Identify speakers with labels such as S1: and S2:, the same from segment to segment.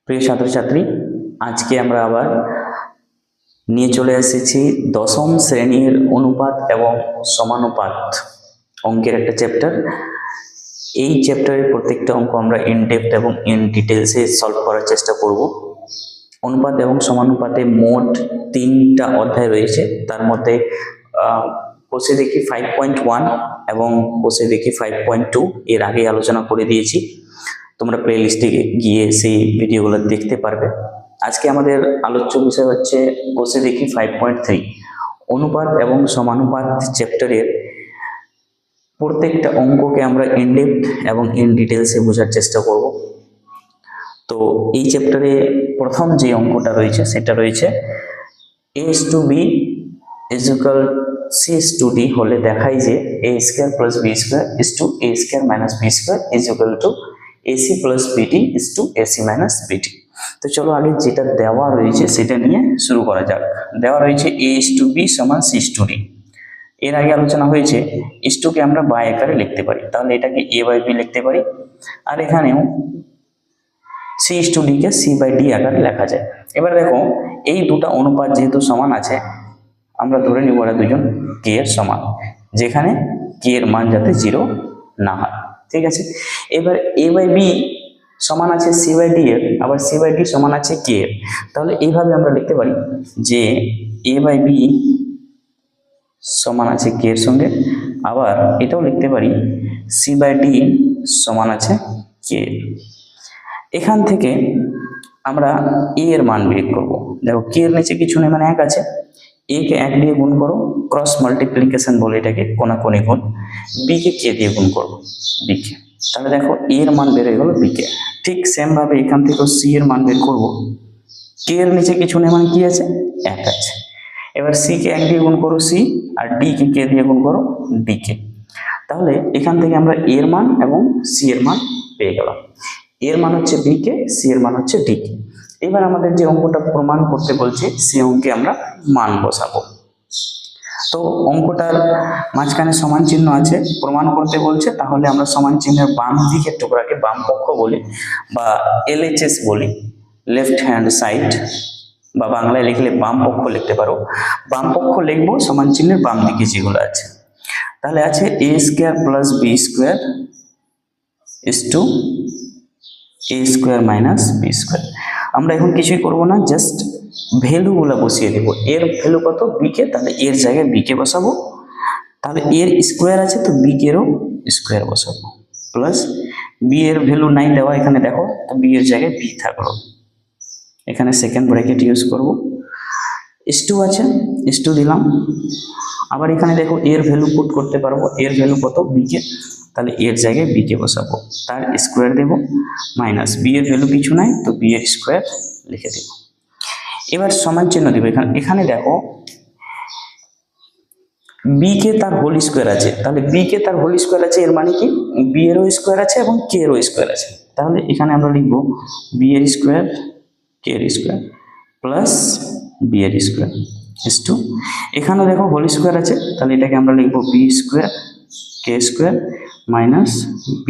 S1: প্রিয় ছাত্রছাত্রী, আজকে আমরা আবার নিয়ে চলে এসেছি দশম শ্রেণীর অনুপাত এবং সমানুপাত অঙ্কের একটা চ্যাপ্টার। এই চ্যাপ্টারের প্রত্যেকটা অঙ্ক আমরা ইন ডেপথ এবং ইন ডিটেলসে সলভ করার চেষ্টা করব। অনুপাত এবং সমানুপাতে মোট 3টা অধ্যায় রয়েছে। তার মধ্যে কোষে দেখি 5.1 এবং কোষে দেখি 5.2 এর আগে আলোচনা করে দিয়েছি। তোমরা প্লে লিস্টে গিয়ে সেই ভিডিওগুলো দেখতে পারবে। আজকে আমাদের আলোচ্য বিষয় হচ্ছে কোষে দেখি 5.3 অনুপাত এবং সমানুপাত চ্যাপ্টারের প্রত্যেকটা অঙ্ককে আমরা ইন ডেপথ এবং ইন ডিটেলসে বোঝার চেষ্টা করব। তো এই চ্যাপ্টারে প্রথম যে অঙ্কটা রয়েছে সেটা রয়েছে a/b = c/d হলে দেখায় যে a² + b² = a² - b² AC + BD = AC - BD। তো চলো আগে যেটা দেওয়া রয়েছে সেটা নিয়ে শুরু করা যাক। দেওয়া রয়েছে a/b = c/d। এর আগে আলোচনা হয়েছে কে আমরা বাই আকারে লিখতে পারি, তাহলে এটাকে a/b লিখতে পারি। আর এখানেও c/d কে c/d আকারে লেখা যায়। এবার দেখো, এই দুটো অনুপাত যেহেতু সমান আছে, আমরা ধরে নিব এরা দুজন k এর সমান, যেখানে k এর মান যাতে 0 না হয়। ঠিক আছে, এবার a/b সমান আছে c/d এর, আবার c/d সমান আছে k এর। তাহলে এইভাবে আমরা লিখতে পারি যে a/b সমান আছে k এর সঙ্গে, আবার এটাও লিখতে পারি c/d সমান আছে k এর। এখান থেকে আমরা a এর মান বের করব। দেখো, k এর নিচে কিছু নেই, মানে 1 আছে। a কে 1 দিয়ে গুণ করো, ক্রস মাল্টিপ্লিকেশন বলে এটাকে, কোনাকুনি গুণ। b কে k দিয়ে গুণ করব, b কে। তাহলে দেখো a এর মান বের হয়ে গেল b কে। ঠিক সেম ভাবে এখান থেকে c এর মান বের করব। k এর নিচে কিছু নেই, মানে কি আছে? 1 আছে। এবার c কে 1 দিয়ে গুণ করো c, আর d কে k দিয়ে গুণ করো d কে। তাহলে এখান থেকে আমরা a এর মান এবং c এর মান পেয়ে গেলাম। এর মান হচ্ছে b কে, c এর মান হচ্ছে d কে। এবার আমাদের যে অঙ্কটা প্রমাণ করতে বলছে সেই অঙ্কে আমরা মান বসাবো। তো অঙ্কটার মাঝখানে সমান চিহ্ন আছে, প্রমাণ করতে বলছে, তাহলে আমরা সমান চিহ্নের বাম দিকের টুকরাকে বাম পক্ষ বলি বা LHS বলি, লেফট হ্যান্ড সাইড, বা বাংলায় লিখলে বাম পক্ষ লিখতে পারো। বাম পক্ষ লিখবো সমান চিহ্নের বাম দিকে যেগুলো আছে। তাহলে আছে a² + b² = a² - b²। আমরা এখন কিছুই করব না, জাস্ট ভ্যালুগুলো বসিয়ে দেব। এর ভ্যালু কত? b কে, তাহলে এর জায়গায় b কে বসাবো। তাহলে এর স্কোয়ার আছে, তো b এরও স্কোয়ার বসাবো, প্লাস b এর ভ্যালু নাই দেওয়া, এখানে দেখো, তো b এর জায়গায় b থাকলো। এখানে সেকেন্ড ব্র্যাকেট ইউজ করব। s2 আছে, s2 দিলাম। আবার এখানে দেখো এর ভ্যালু পুট করতে পারবো, এর ভ্যালু কত? b কে, তাহলে এর জায়গায় b কে বসাবো, তার স্কোয়ার দেব, মাইনাস b এর ভ্যালু কিছু নাই, তো b এর স্কোয়ার লিখে দেব। এবার সমান চিহ্ন দেব। এখানে দেখো b কে তার হোল স্কোয়ার আছে, তাহলে b কে তার হোল স্কোয়ার আছে, এর মানে কি b এরও স্কোয়ার আছে এবং k এরও স্কোয়ার আছে। তাহলে এখানে আমরা লিখব b এর স্কোয়ার, k এর স্কোয়ার প্লাস b এর স্কোয়ার = এখানেও দেখো হোল স্কোয়ার আছে, তাহলে এটাকে আমরা লিখব b² k² মাইনাস b²।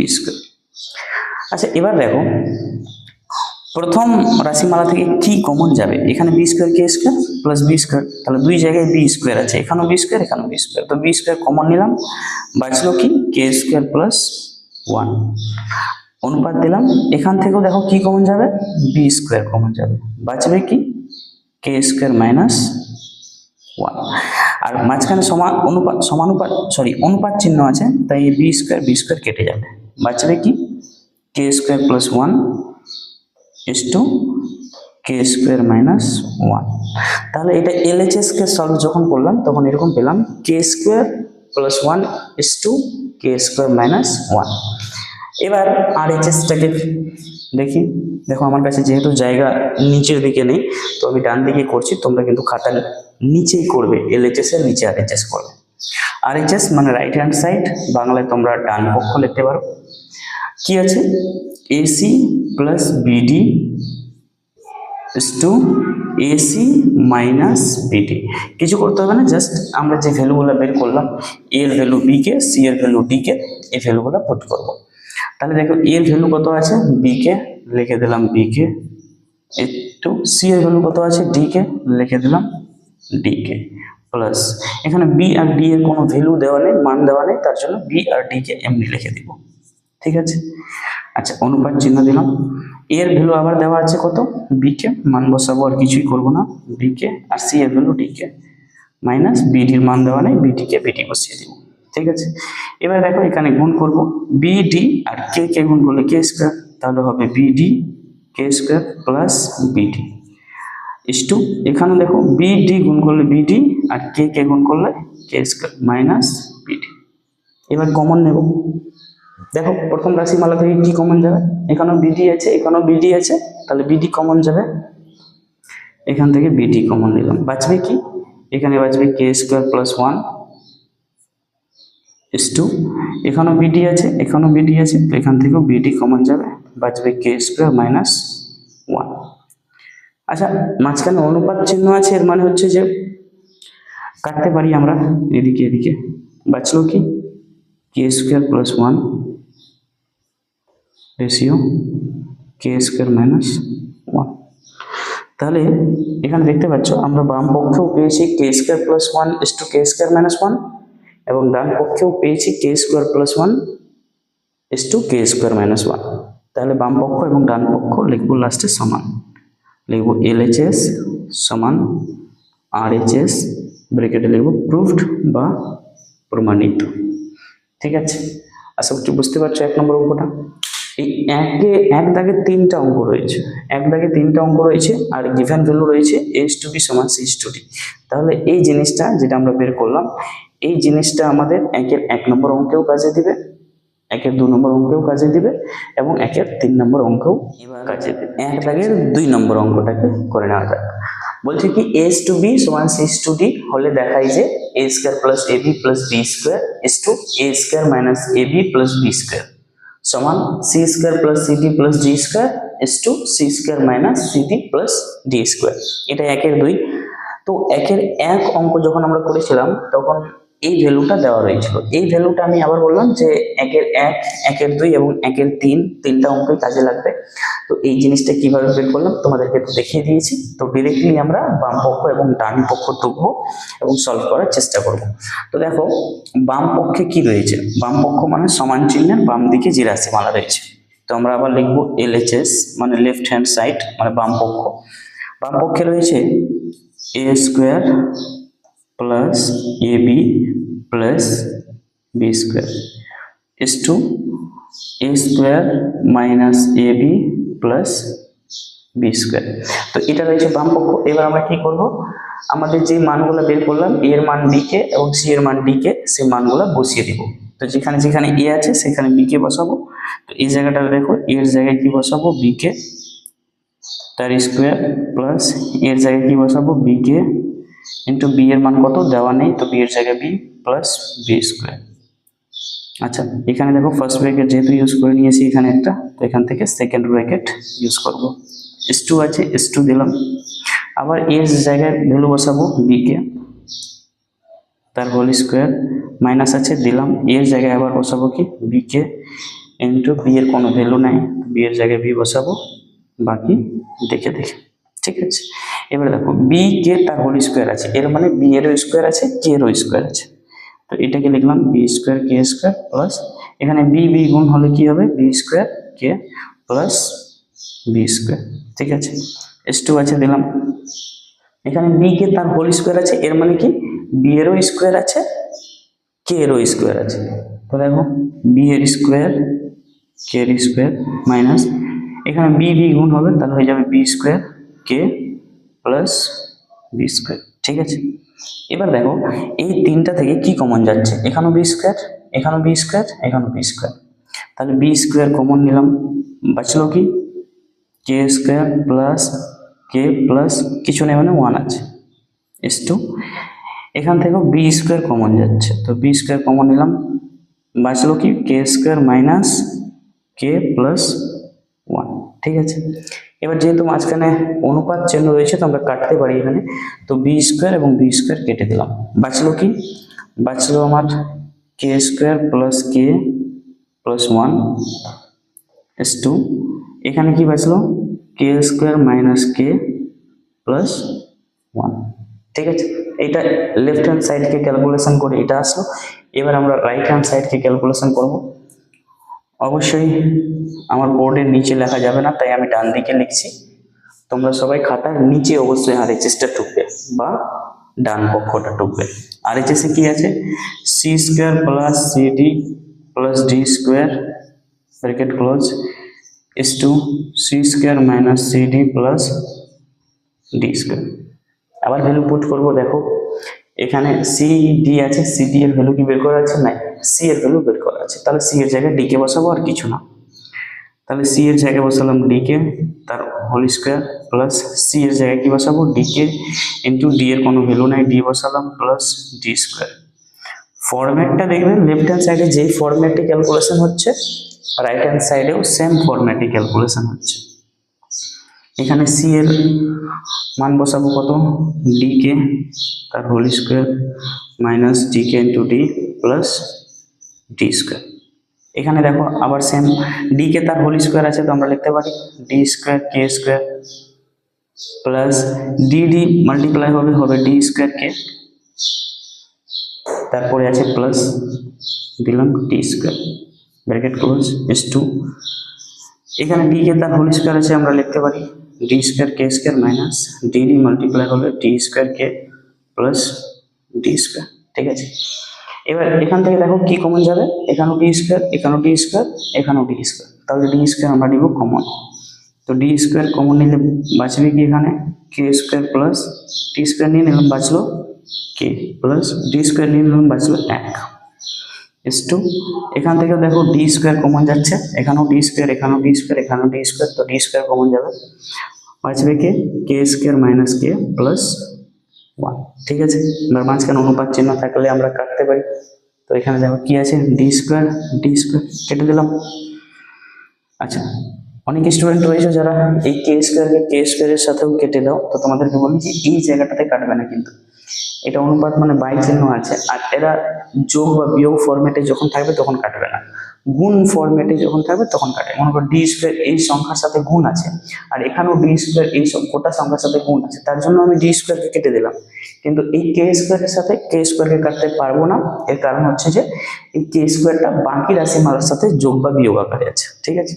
S1: আচ্ছা, এবার দেখো প্রথম রাশিমালা থেকে কি কমন যাবে? এখানে b² k² প্লাস b², তাহলে দুই জায়গায় b² আছে, এখানেও b², এখানেও b², তো b² কমন নিলাম, বাঁচলো কি? k² plus 1। অনুপাত দিলাম, এখান থেকেও দেখো কি কমন যাবে? b² কমন যাবে, বাঁচবে কি? k² minus 1। আর মাঝখানে অনুপাত চিহ্ন আছে, তাই b² কেটে যাবে, বাঁচবে কি? k² plus 1 k² minus 1। তাহলে এটা LHS কে সলভ যখন করলাম তখন এরকম পেলাম k² প্লাস 1 k² মাইনাস 1। এবার RHS টাকে দেখি। দেখো, আমার কাছে যেহেতু জায়গা নিচের দিকে নেই, তো আমি ডান দিকে করছি, তোমরা কিন্তু খাতার নিচেই করবে, LHS এর নিচে RHS করবে। RHS মানে রাইট হ্যান্ড সাইড, বাংলায় তোমরা ডান পক্ষ লিখতে পারো। কি আছে? AC plus BD AC minus BD। কিছু করতে হবে না, জাস্ট আমরা যে ভ্যালুগুলো বের করলাম, A এর ভ্যালু B কে, C এর ভ্যালু D কে, এই ভ্যালুগুলো পুট করব। তাহলে দেখো এর ভ্যালু কত আছে? B কে, লিখে দিলাম B কে, একটু সি এর ভ্যালু কত আছে ডি কে লিখে দিলাম ডি কে প্লাস এখানে বি আর ডি এর কোনো ভ্যালু দেওয়া নেই, মান দেওয়া নেই, তার জন্য বি আর ডি কে এমনি লিখে দিব। ঠিক আছে, আচ্ছা অনুপাত চিহ্ন দিলাম। এর ভ্যালু আবার দেওয়া আছে কত বি কে, মান বসাবো আর কিছুই করব না, বি কে আর সি এর ভ্যালু ডি কে মাইনাস বিডির মান দেওয়া নেই, বিডি কে বিডি বসিয়ে দিব। ঠিক আছে, এবার দেখো এখানে গুণ করব বিডি আর কে কে গুণ করলে কে স্কয়ার, তাহলে হবে b d k square plus b d is to এখানে দেখো বিডি গুণ করলে বিডি আর কে কে গুণ করলে কে স্কয়ার মাইনাস বিডি। এবার কমন নেব, দেখো প্রথম রাশিমালা থেকে কি কমন যাবে, এখানেও বিডি আছে এখানেও বিডি আছে, তাহলে বিডি কমন যাবে, এখান থেকে বিডি কমন নিলাম, বাঁচবে কি এখানে বাঁচবে কে স্কয়ার প্লাস 1 ইস টু এখানেও বিডি আছে এখানেও বিডি আছে, তো এখান থেকেও বিডি কমন যাবে, বাঁচবে কে স্কয়ার মাইনাস 1। আচ্ছা মাঝখানে অনুপাত চিহ্ন আছে, এর মানে হচ্ছে যে কাটতে পারি আমরা এদিকে এদিকে, বাঁচলো কি কে স্কয়ার প্লাস 1 রেশিও কে স্কয়ার মাইনাস 1। তাহলে এখানে দেখতে পাচ্ছ আমরা বাম পক্ষেও পেয়েছি কে square plus 1 is to K square minus 1 এবং ডান পক্ষেও পেয়েছি কে square plus 1 is to K square minus 1। তাহলে বাম পক্ষ এবং ডান পক্ষ লিখবো লাস্টে সমান, লিখবো এলএইচএস সমান আরএইচএস ব্র্যাকেটে লিখবো প্রুভড বা প্রমাণিত। ঠিক আছে, আশা করছি বুঝতে পারছো 1 নম্বর অঙ্কটা। এই এক দাগে 3টা অঙ্ক রয়েছে, এক দাগে 3টা অঙ্ক রয়েছে আর গিভেন ভ্যালু রয়েছে এস টু বি সমান সি টু ডি। তাহলে এই জিনিসটা যেটা আমরা বের করলাম এই জিনিসটা আমাদের 1 নম্বর অঙ্কেও কাজে দিবে, 2 নম্বর অঙ্কেও কাজে দিবে এবং 3 নম্বর অঙ্কেও কাজে দিবে। 1 দাগের 2 নম্বর অঙ্কটাকে করে নেওয়া যাক। বলছে কি এস টু বি সমান সি টু ডি হলে দেখাই যে A square plus A B plus B square is to A square minus A B plus B square সমান C square plus CD plus D square is to C square minus CD plus D square. এটা 1 2। তো 1 অঙ্ক যখন আমরা করেছিলাম তখন এই ভ্যালুটা দেওয়া রয়েছিল, এই ভ্যালুটা আমি আবার বললাম যে 1 2 এবং 3 তিনটা অঙ্কই কাজে লাগবে। তো এই জিনিসটা কিভাবে বের করলাম তোমাদেরকে একটু দেখিয়ে দিয়েছি। তো ডিরেক্টলি আমরা বাম পক্ষ এবং ডান পক্ষ টুকবো এবং সলভ করার চেষ্টা করব। তো দেখো বাম পক্ষে কি রয়েছে, বাম পক্ষ মানে সমান চিহ্নের বাম দিকে যে রাশিমালা রয়েছে, তো আমরা আবার লিখবো এলএইচএস মানে লেফট হ্যান্ড সাইড মানে বাম পক্ষ। বাম পক্ষে রয়েছে এ square plus A B plus B square is to A square minus A B plus B square. তো এটা রয়েছে বাম পক্ষ। এবার আমরা কি করব, আমাদের যে মানগুলো বের করলাম এ এর মান বি কে এবং সি এর মান ডি কে, সেই মানগুলো বসিয়ে দিব। তো যেখানে যেখানে এ আছে সেখানে বি কে বসাবো। তো এই জায়গাটা দেখো এর জায়গায় কি বসাবো বি কে তার স্কয়ার প্লাস এর জায়গায় কি বসাবো বি কে ইন্টু বি এর মান কত দেওয়া নেই, তো বি এর জায়গায় বি প্লাস বি স্কয়ার। আচ্ছা এখানে দেখো ফার্স্ট ব্র্যাকেট যেহেতু ইউজ করে নিয়েছি এখানে একটা, তো এখান থেকে সেকেন্ড ব্র্যাকেট ইউজ করব। এস টু আছে এস টু দিলাম, আবার এর জায়গায় ভ্যালু বসাবো বি কে তার হোল স্কয়ার মাইনাস আছে দিলাম, এর জায়গায় আবার বসাবো কি বি কে ইন্টু বি এর কোনো ভ্যালু নাই, বি এর জায়গায় বি বসাবো, বাকি দেখে দেখে। ঠিক আছে, এবার দেখো বি কে তার হোল স্কয়ার আছে, এর মানে বি এরও স্কয়ার আছে কে এরও স্কয়ার আছে, তো এটাকে লিখলাম বি স্কয়ার কে স্কয়ার প্লাস এখানে বি বি গুণ হলে কি হবে B square k plus B square. ঠিক আছে, এস টু আছে দিলাম, এখানে বি কে তার হোল স্কয়ার আছে, এর মানে কি বি এরও স্কয়ার আছে কে এরও স্কয়ার আছে, তো দেখো বি এর স্কয়ার কে এর স্কয়ার মাইনাস এখানে বি বি গুণ হবে তাহলে হয়ে যাবে B square k plus B square. ঠিক আছে, এবার দেখো এই তিনটা থেকে কি কমন যাচ্ছে, এখানেও বি স্কয়ার এখানেও বি স্কয়ার এখানেও বি স্কয়ার, তাহলে বি স্কয়ার কমন নিলাম, বাঁচলো কি কে স্কয়ার প্লাস কে প্লাস কিছু নেই মানে 1 আছে এস টু এখান থেকেও বি স্কয়ার কমন যাচ্ছে, তো বি স্কয়ার কমন নিলাম, বাঁচলো কি কে স্কয়ার মাইনাস কে প্লাস 1। ঠিক আছে, এবার যেহেতু মাঝখানে অনুপাত চিহ্ন রয়েছে তো আমরা কাটতে পারি এখানে, তো বি স্কয়ার এবং বি স্কয়ার কেটে দিলাম, বাঁচলো কি বাঁচলো আমার কে square plus k plus 1 S two এখানে কি বাঁচলো কে স্কোয়ার মাইনাস কে প্লাস 1। ঠিক আছে, এটা লেফট হ্যান্ড সাইডকে ক্যালকুলেশন করে এটা আসলো। এবার আমরা রাইট হ্যান্ড সাইডকে ক্যালকুলেশন করব। অবশ্যই আমার বোর্ডের নিচে লেখা যাবে না, তাই আমি ডান দিকে লিখছি। তোমরা সবাই খাতার নিচে অবশ্যই আরএইচএসটা টুকবে বা ডান পক্ষটা টুকবে। আরএইচএস এ কি আছে? C square plus CD plus D square bracket close is to C square minus CD plus D square. আবার ভ্যালু পুট করবো। দেখো এখানে সি ডি আছে, সি ডি এর ভ্যালু কি বের করা আছে? না, সি এর ভ্যালু বের করা আছে। তাহলে সি এর জায়গায় ডি কে বসাবো, আর কিছু না। তাহলে সি এর জায়গায় বসালাম ডি কে তার হোল স্কোয়ার প্লাস সি এর জায়গায় কি বসাবো? ডি কে ইন্টু ডি এর কোনো ভ্যালু নাই, ডি বসালাম প্লাস ডি স্কোয়ার। ফরম্যাটটা দেখবেন লেফট হ্যান্ড সাইডে যেই ফরম্যাটে ক্যালকুলেশন হচ্ছে রাইট হ্যান্ড সাইডেও সেম ফরম্যাটে ক্যালকুলেশন হচ্ছে। এখানে সি এর মান বসাবো কত? ডি কে তার whole square minus D K into D plus D square. এখানে দেখো আবার সেম ডি কে তার হোল স্কোয়ার আছে, তো আমরা লিখতে পারি ডি স্কোয়ার কে square plus D D multiply হবে ডি স্কোয়ার কে, তারপরে আছে প্লাস দিলাম D square bracket close is to. এখানে ডি কে তার হোল স্কোয়ার আছে, আমরা লিখতে পারি ডি স্কোয়ার কে square minus D D multiply হবে D square K plus D square. ঠিক আছে, এবার এখান থেকে দেখো কি কমন যাবে? এখানেও ডি স্কোয়ার, এখানেও ডি স্কোয়ার, এখানেও ডি স্কোয়ার। তাহলে ডি স্কোয়ার আমরা নিব কমন। তো ডি স্কোয়ার কমন নিলে বাঁচবে কি? এখানে কে স্কোয়ার প্লাস ডি স্কোয়ার নিয়ে নিলাম, বাঁচলো কে প্লাস ডি স্কোয়ার নিয়ে নিলাম, বাঁচলো 1 ইস টু। এখান থেকে দেখো ডি স্কোয়ার কমন যাচ্ছে, এখানেও ডি স্কোয়ার, এখানেও ডি স্কোয়ার, এখানেও ডি স্কোয়ার, তো ডি স্কোয়ার কমন যাবে, বাঁচবে কে স্কোয়ার মাইনাস কে প্লাস 1। ঠিক আছে, এবার মাঝখানে অনুপাত চিহ্ন থাকলে আমরা কাটতে পারি। তো এখানে দেখো কি আছে? ডি স্কোয়ার কেটে দিলাম। আচ্ছা, অনেক স্টুডেন্ট রয়েছে যারা এই কে স্কোয়ারের সাথেও কেটে দাও, তো তোমাদেরকে বলি যে এই জায়গাটাতে কাটবে না, কিন্তু এটা অনুপাত মানে বাই চিহ্ন আছে, আর এরা যোগ বা বিয়োগ ফরম্যাটে যখন থাকবে তখন কাটবে না, গুণ ফরম্যাটে যখন থাকবে তখন কাটে। মনে করো ডি স্কোয়ার এই সংখ্যার সাথে গুণ আছে, আর এখানেও ডি স্কোয়ার এই সব গোটা সংখ্যার সাথে গুণ আছে, তার জন্য আমি ডি স্কোয়ারকে কেটে দিলাম। কিন্তু এই কে স্কোয়ারের সাথে কে স্কোয়ারকে কাটতে পারবো না, এর কারণ হচ্ছে যে এই কে স্কোয়ারটা বাকি রাশিমালার সাথে যোগ বা বিয়োগ আকারে আছে। ঠিক আছে,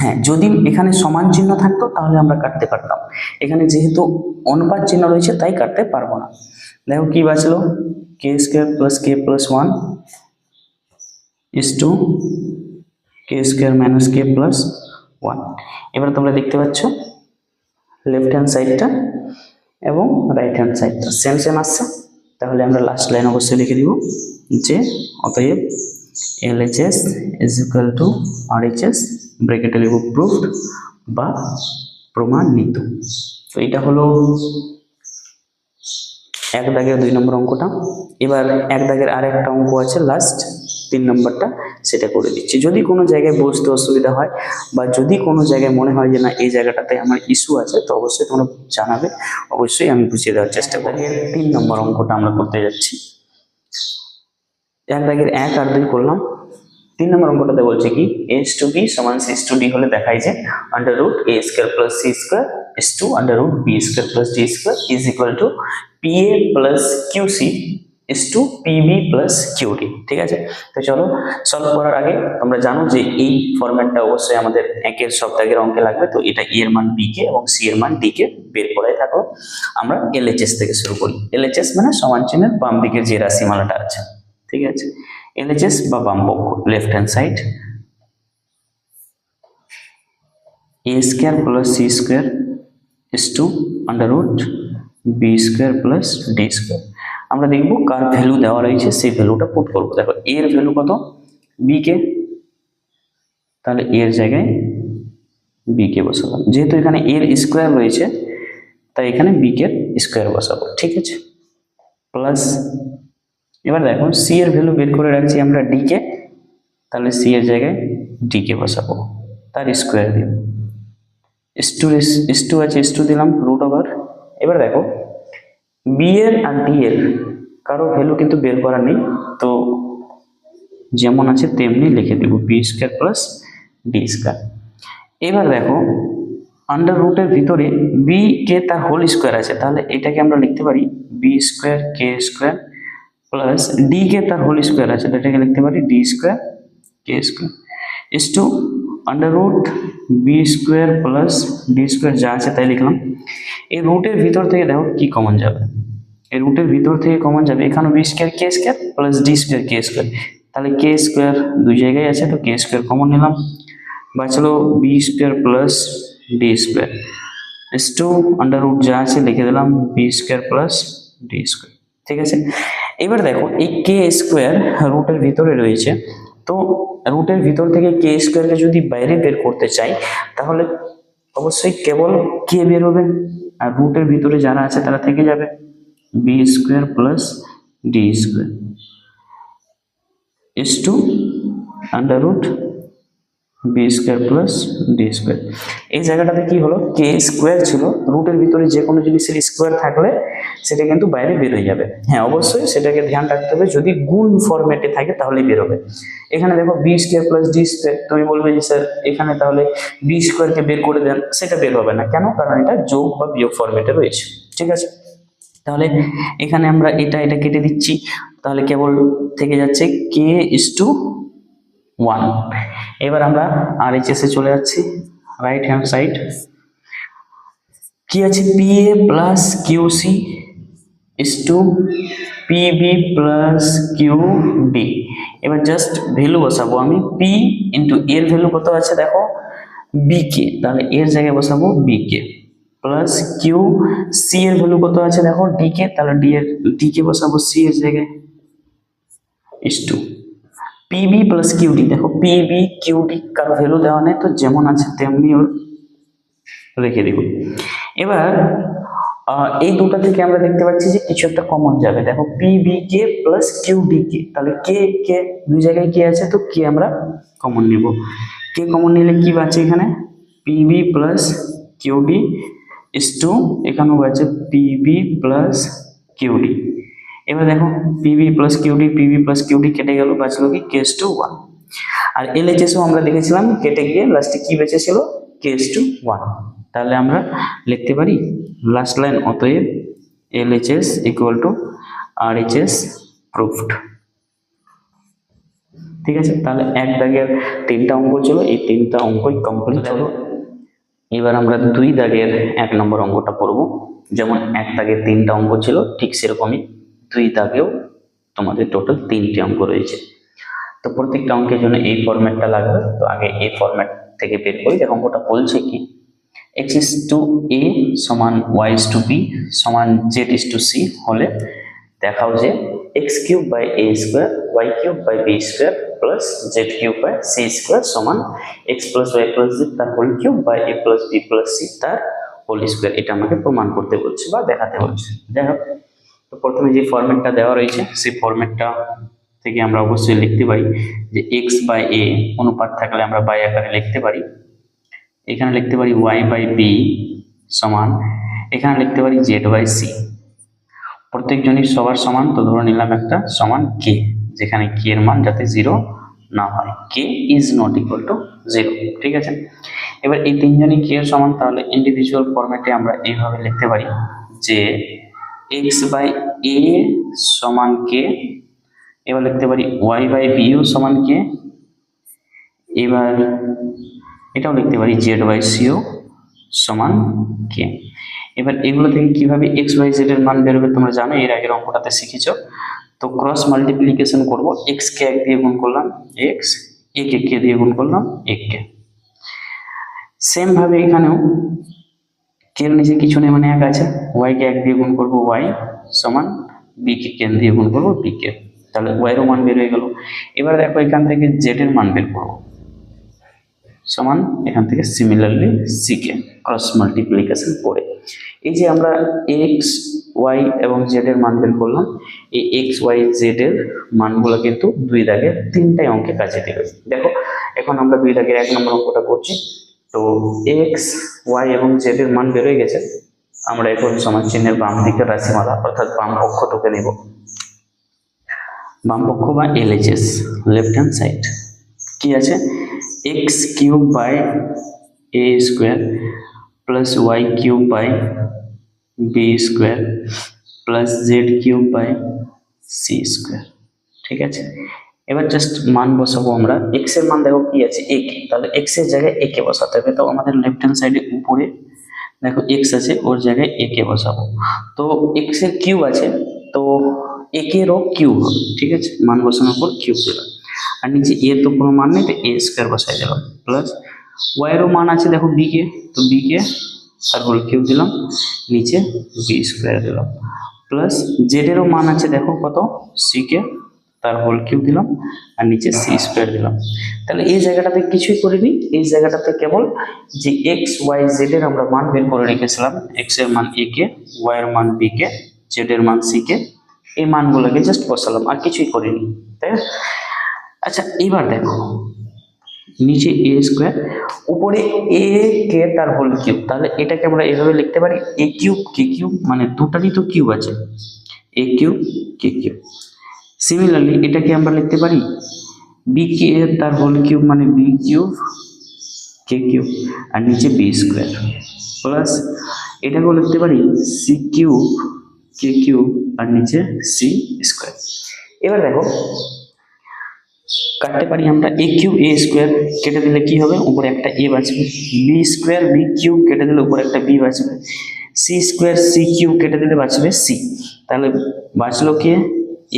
S1: হ্যাঁ, যদি এখানে সমান চিহ্ন থাকতো তাহলে আমরা কাটতে পারতাম, এখানে যেহেতু অনুপাত চিহ্ন রয়েছে তাই কাটতে পারবো না। দেখো কি বাঁচলো? কে square plus k plus 1 is to K square minus k plus 1। এবার তোমরা দেখতে পাচ্ছ লেফট হ্যান্ড সাইডটা এবং রাইট হ্যান্ড সাইডটা সেম আসছে। তাহলে আমরা লাস্ট লাইন অবশ্যই লিখে দিব যে অতএব LHS is equal two RHS ব্র্যাকেটে লিখব প্রুভড বা প্রমাণিত। তো এটা হলো 1 দাগের 2 নম্বর অঙ্কটা। এবার 1 দাগের আরেকটা অঙ্ক আছে লাস্ট 3 নম্বরটা, সেটা করে দিচ্ছি। যদি কোনো জায়গায় বুঝতে অসুবিধা হয় বা যদি কোনো জায়গায় মনে হয় যে না এই জায়গাটাতে আমার ইস্যু আছে, তো অবশ্যই তোমরা জানাবে, অবশ্যই আমি বুঝিয়ে দেওয়ার চেষ্টা করব। 3 নম্বর অঙ্কটা আমরা করতে যাচ্ছি। 1 দাগের 1 আর 2 করলাম। 3 নম্বর অঙ্কটাতে বলছে কি h to b সমান c to d হলে দেখায় যে under root a square plus c square is to under root b square plus d square is equal to pa plus qc is to pb plus qd। ঠিক আছে, তো চলো solve করার আগে তোমরা জানো যে এই ফরম্যাটটা অবশ্যই আমাদের একের সব দাগের অঙ্কে লাগবে। তো এটা a এর মান b কে এবং c এর মান d কে বের করাই থাকো। আমরা LHS থেকে শুরু করি। LHS মানে সমান চিহ্নের বাম দিকে যে রাশিমালাটা আছে। ঠিক আছে, LHS বা বাম পক্ষ left hand side a square plus c square is to under root b square plus d square. আমরা দেখব কার ভ্যালু দেওয়া রয়েছে সেই ভ্যালুটা পুট করব। দেখো a এর ভ্যালু কত? b কে, তাহলে a এর জায়গায় b কে বসালাম। যেহেতু এখানে a এর স্কয়ার রয়েছে তাই এখানে b কে স্কয়ার বসাবো। ঠিক আছে, প্লাস এবার দেখো c এর ভ্যালু বের করে রাখছি আমরা d কে, তাহলে c এর জায়গায় d কে বসাবো, তার স্কয়ার দিব। s2 আছে, s2 দিলাম রুট ওভার। এবার দেখো b এর আর d এর কারো ভ্যালু কিন্তু বের করা নেই, তো যেমন আছে তেমনি লিখে দেব b square plus d square. এবার দেখো আন্ডার রুটের ভিতরে বি কে তার হোল স্কোয়ার আছে, তাহলে এটাকে আমরা লিখতে পারি বি স্কোয়ার কে স্কোয়ার প্লাস ডি কে তার হোল স্কোয়ার আছে, তো এটাকে লিখতে পারি D square K square is to under root b square plus D square যা আছে তাই লিখলাম। এই রুটের ভিতর থেকে দেখো কি কমন যাবে, এই রুটের ভিতর থেকে কমন যাবে এখানে বি স্কোয়ার কে স্কোয়ার প্লাস ডি স্কোয়ার কে স্কোয়ার, তাহলে কে স্কোয়ার দুই জায়গায় আছে তো কে স্কোয়ার কমন নিলাম, বাঁচলো B square plus D square is to under root যা আছে লিখে দিলাম B square plus D square. ঠিক আছে, এবার দেখো এই কে স্কোয়ার রুটের ভিতরে রয়েছে, তো রুটের ভিতর থেকে কে স্কোয়ারকে যদি বাইরে বের করতে চাই তাহলে অবশ্যই কেবল কে বের হবে, আর রুটের ভিতরে যারা আছে তারা থেকে যাবে b square plus D square is to under root b square plus D square. এই জায়গাটাতে কি হলো, কে স্কোয়ার ছিল, রুটের ভিতরে যে কোনো জিনিসের স্কোয়ার থাকলে সেটা কিন্তু বাইরে বের হয়ে যাবে। হ্যাঁ অবশ্যই সেটাকে ধ্যান রাখতে হবে, যদি গুণ ফরম্যাটে থাকে তাহলে বেরোবে। এখানে দেখো b square plus D square, তুমি বলবে যে স্যার এখানে তাহলে বি স্কোয়ারকে বের করে দেন, সেটা বের হবে না কেন, কারণ এটা যোগ বা বিয়োগ ফরম্যাটে রয়েছে। ঠিক আছে, তাহলে এখানে আমরা এটা কেটে দিচ্ছি, তাহলে কেবল থেকে যাচ্ছে কে ইস টু 1। এবার আমরা RHS এ চলে যাচ্ছি, রাইট হ্যান্ড সাইড কি আছে PA plus QC is to PB plus QD। এবার জাস্ট ভ্যালু বসাবো আমি, P ইন্টু এর ভ্যালু কত আছে দেখো BK, তাহলে এর জায়গায় বসাবো BK প্লাস QC এর ভ্যালু কত আছে দেখো DK, তাহলে DK বসাবো C এর জায়গায় is to PB plus QD। দেখো PB QD কার ভ্যালু দেওয়া নেই, তো যেমন আছে তেমনি ওর রেখে দিব। এবার এই দুটো থেকে আমরা দেখতে পাচ্ছি যে কিছু একটা কমন যাবে, দেখো PBK প্লাস QDK, তাহলে কে দুই জায়গায় কে আছে তো কে আমরা কমন নিব, কে কমন নিলে কি বাঁচে এখানে PB plus QD is to এখানেও বাঁচে PB প্লাস QD। এবার দেখো PB প্লাস QD কেটে গেল, বাঁচলো কি কেস টু 1। আর LHSও আমরা দেখেছিলাম কেটে গিয়ে লাস্টে কি বেঁচেছিল কেস টু 1, তাহলে আমরা লিখতে পারি লাস্ট লাইন অতএব LHS equal to RHS proofed. ঠিক আছে, তাহলে এক দাগের 3টা অঙ্ক ছিল, এই 3টা অঙ্কই কমপ্লিট হলো। এবার আমরা 2 দাগের 1 নম্বর অঙ্কটা পড়ব। যেমন 1 দাগের 3টা অঙ্ক ছিল ঠিক সেরকমই 2 দাগেও তোমাদের টোটাল 3টি অঙ্ক রয়েছে। তো প্রত্যেকটা অঙ্কের জন্য এই ফরম্যাটটা লাগবে, তো আগে এই ফরম্যাট থেকে বের করি। দেখো অঙ্কটা বলছে কি x is to a সমান y is to b সমান z is to c হলে দেখাও যে x cube by a square y cube by b square plus z cube by c square সমান x plus y plus z তার whole cube by a plus b plus c তার whole square. এটা আমাকে প্রমাণ করতে বলছে বা দেখাতে বলছে। যাই হোক, তো প্রথমে যে ফরম্যাটটা দেওয়া রয়েছে সেই ফরম্যাটটা থেকে আমরা অবশ্যই লিখতে পারি যে x বাই a অনুপাত থাকলে আমরা বাই আকারে লিখতে পারি, এখানে লিখতে পারি y বাই b সমান এখানে লিখতে পারি z বাই c। প্রত্যেকজনই সবার সমান, তো ধরে নিলাম একটা সমান k, যেখানে k এর মান যাতে 0 না হয়, k is not equal to 0। ঠিক আছে, এবার এই তিনজনই k এর সমান, তাহলে ইন্ডিভিজুয়াল ফরম্যাটে আমরা এইভাবে লিখতে পারি যে x বাই a সমান k, এবার লিখতে পারি y বাই b সমান k, এবার এটাও লিখতে পারি z বাই c সমান k। এবার এগুলো থেকে কিভাবে x বাই z এর মান বের হবে তোমরা জানো, এর আগের অঙ্কটাতে শিখেছো। তো ক্রস মাল্টিপ্লিকেশন করব, x কে 1 দিয়ে গুণ করলাম x, a কে k দিয়ে গুণ করলাম 1 কে। সেম ভাবে এখানেও k এর নিচে কিছু নেই মানে 1 আছে, y কে 1 দিয়ে গুণ করব y সমান b কে k দিয়ে গুণ করব b কে, তাহলে y এর মান বের হয়ে গেল। এবার দেখো এখান থেকে z এর মান বের করব সমান এখান থেকে সিমিলারলি c কে ক্রস মাল্টিপ্লিকেশন করে। এই যে আমরা x y এবং z এর মান বের করলাম, এই x y z এর মানগুলো কিন্তু 2 দাগের 3টাই অঙ্কে কাজে দেবে। দেখো এখন আমরা 2 দাগের 1 নম্বর অঙ্কটা করছি। তো x y এবং z এর মান বের হয়ে গেছে, আমরা এখন সমান চিহ্নের বাম দিকের রাশিমালা অর্থাৎ বাম পক্ষটাকে নেব। বাম পক্ষ বা LHS লেফট হ্যান্ড সাইড কি আছে x cube by a square plus Y cube by b square plus Z cube by c square. ঠিক আছে, এবার জাস্ট মান বসাবো আমরা। এক্স এর মান দেখো কি আছে, এ কে, তাহলে এক্স এর জায়গায় এ কে বসাতে হবে। তো আমাদের লেফট হ্যান্ড সাইডে উপরে দেখো এক্স আছে, ওর জায়গায় এ কে বসাবো। তো এক্স এর কিউব আছে, তো এ কে এরও কিউব হবে। ঠিক আছে, মান বসানোর পর কিউব দিলাম, আর নিচে এ তো কোনো মান নেই, তো এ স্কোয়ার বসাই দিলাম। প্লাস ওয়াই এরও মান আছে দেখো বি কে, তো বি কে তার হোল কিউব দিলাম, নিচে বি স্কোয়ার দিলাম। প্লাস জেড এরও মান আছে দেখো কত, সি কে, তার হোল কিউব দিলাম, আর নিচে সি স্কোয়ার দিলাম। তাহলে এই জায়গাটাতে কিছুই করিনি, এই জায়গাটাতে কেবল যে এক্স ওয়াই জেড এর আমরা মান বের করে রেখেছিলাম, এক্স এর মান এ কে, ওয়াই এর মান বি কে, জেড এর মান সি কে, এই মানগুলোকে জাস্ট বসালাম, আর কিছুই করিনি, তাই না? আচ্ছা, এবার দেখো নিচে এ স্কোয়ার, উপরে এ কে তার হোল কিউব, তাহলে এটাকে আমরা এভাবে লিখতে পারি এ কিউব কে কিউব, মানে দুটারই তো কিউব আছে, এ কিউব কে কিউব। সিমিলারলি এটাকে আমরা লিখতে পারি বি কে তার হোল কিউব, মানে বি কিউব কে কিউব, আর নিচে বি স্কোয়ার। প্লাস এটাকেও লিখতে পারি সি কিউব কে কিউব, আর নিচে সি স্কোয়ার। এবার দেখো কাটতে পারি আমরা, এ কিউব এ স্কোয়ার কেটে দিলে কি হবে, উপরে একটা এ বাঁচবে, বি স্কোয়ার বি কিউব কেটে দিলে উপরে একটা বি বাঁচবে, সি স্কোয়ার সি কিউব কেটে দিলে বাঁচবে সি। তাহলে বাঁচলো কে,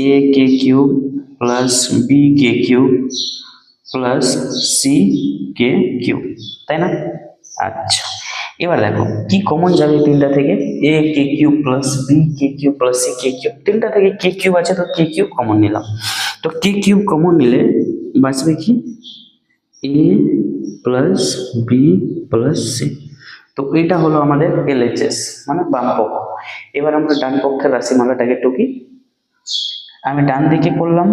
S1: এ কে কিউব প্লাস বি কে cube plus C K cube, তাই না? আচ্ছা, এবার দেখো কি কমন যাবে তিনটা থেকে, এ কে কিউব প্লাস বি কে cube plus C K cube, তিনটা থেকে কে কিউব আছে, তো কে কিউব কমন নিলাম। তো কে কিউব কমন নিলে বাঁচবে কি, এ প্লাস বি প্লাস সি। তো এটা হলো আমাদের এলএইচএস, মানে বাম পক্ষ। এবার আমরা ডান পক্ষের রাশিমালাটাকে টুকি। আমি ডান দিকে করলাম,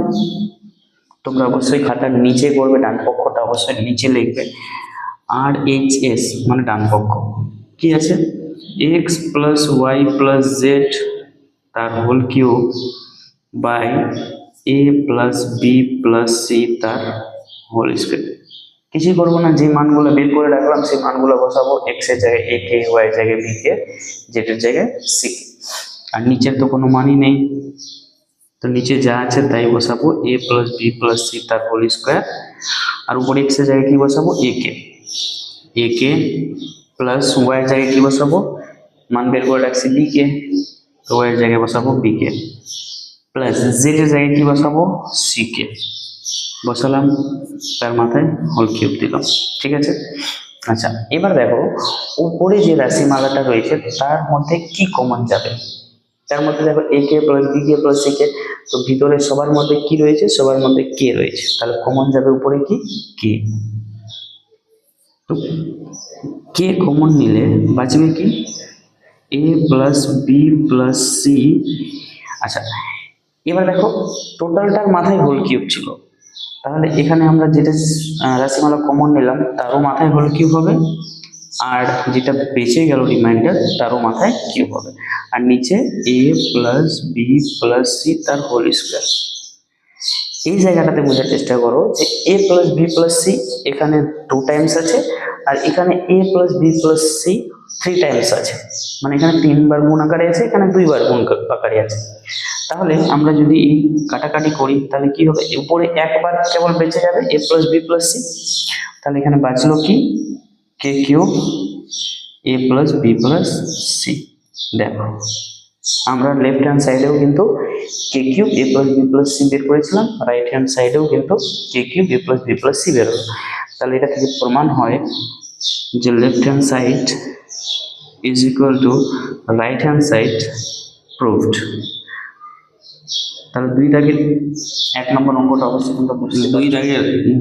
S1: তোমরা অবশ্যই খাতার নিচে করবে, ডান পক্ষটা অবশ্যই নিচে লিখবে। আর এইচ এস মানে ডান পক্ষ কি আছে, X plus Y plus Z তার whole cube by A plus B plus C তার হোল স্কোয়ার। কিছুই করবো না, যে মানগুলো বের করে রাখলাম সেই মানগুলো বসাবো, এক্স এর জায়গায় এ কে, ওয়াই এর জায়গায় বি কে, জেড এর জায়গায় সি কে। আর নিচের তো কোনো মানই নেই, তো নিচে যা আছে তাই বসাবো, এ প্লাস বি প্লাস সি তার হোল স্কোয়ার। আর উপরে এক্স এর জায়গায় কি বসাবো, এ কে প্লাস ওয়াই এর জায়গায় কি বসাবো, মান বের করে রাখছি বি কে, তো ওয়াই এর জায়গায় বসাবো বি কে, প্লাস জেড এর জায়গায় কি বসাবো, সি কে বসালাম, তার মাথায় হোল কিউব দিলাম। ঠিক আছে, আচ্ছা এবার দেখো উপরে যে রাশিমালাটা রয়েছে তার মধ্যে কি কমন যাবে, তার মধ্যে দেখো এ k plus B k plus C K, তো ভিতরে সবার মধ্যে কি রয়েছে, সবার মধ্যে কে রয়েছে, তাহলে কমন যাবে উপরে কি কে। তো কে কমন নিলে বাঁচবে কি, এ প্লাস বি প্লাস সি। আচ্ছা এবার দেখো টোটালটার মাথায় হোল কিউব ছিল, তাহলে এখানে আমরা যেটা রাশিমালা কমন নিলাম তারও মাথায় হোল কিউব হবে, আর যেটা বেঁচে গেল রিমাইন্ডার তারও মাথায় কিউব হবে, আর নিচে A plus B plus C তার হোল স্কোয়ার। এই জায়গাটাতে বোঝার চেষ্টা করো যে A plus B plus C এখানে 2 টাইমস আছে, আর এখানে A plus B plus C 3 times আছে, মানে এখানে 3 বার গুণ আকারে আছে, এখানে 2 বার গুণ আকারে আছে। তাহলে আমরা যদি এই কাটাকাটি করি তাহলে কি হবে, উপরে একবার কেবল বেঁচে যাবে এ প্লাস বি প্লাস সি, তাহলে এখানে বাঁচলো কি কে কিউব এ প্লাস বি প্লাস সি। দেখো আমরা লেফট হ্যান্ড সাইডেও কিন্তু কে কিউব এ প্লাস বি প্লাস সি বের করেছিলাম, রাইট হ্যান্ড সাইডেও কিন্তু কে কিউব এ প্লাস বি প্লাস সি বের হলো। তাহলে এটা থেকে প্রমাণ হয় যে left hand side is equal two right hand side proved. তাহলে 2 দাগের 1 নম্বর অঙ্কটা অবশ্যই কিন্তু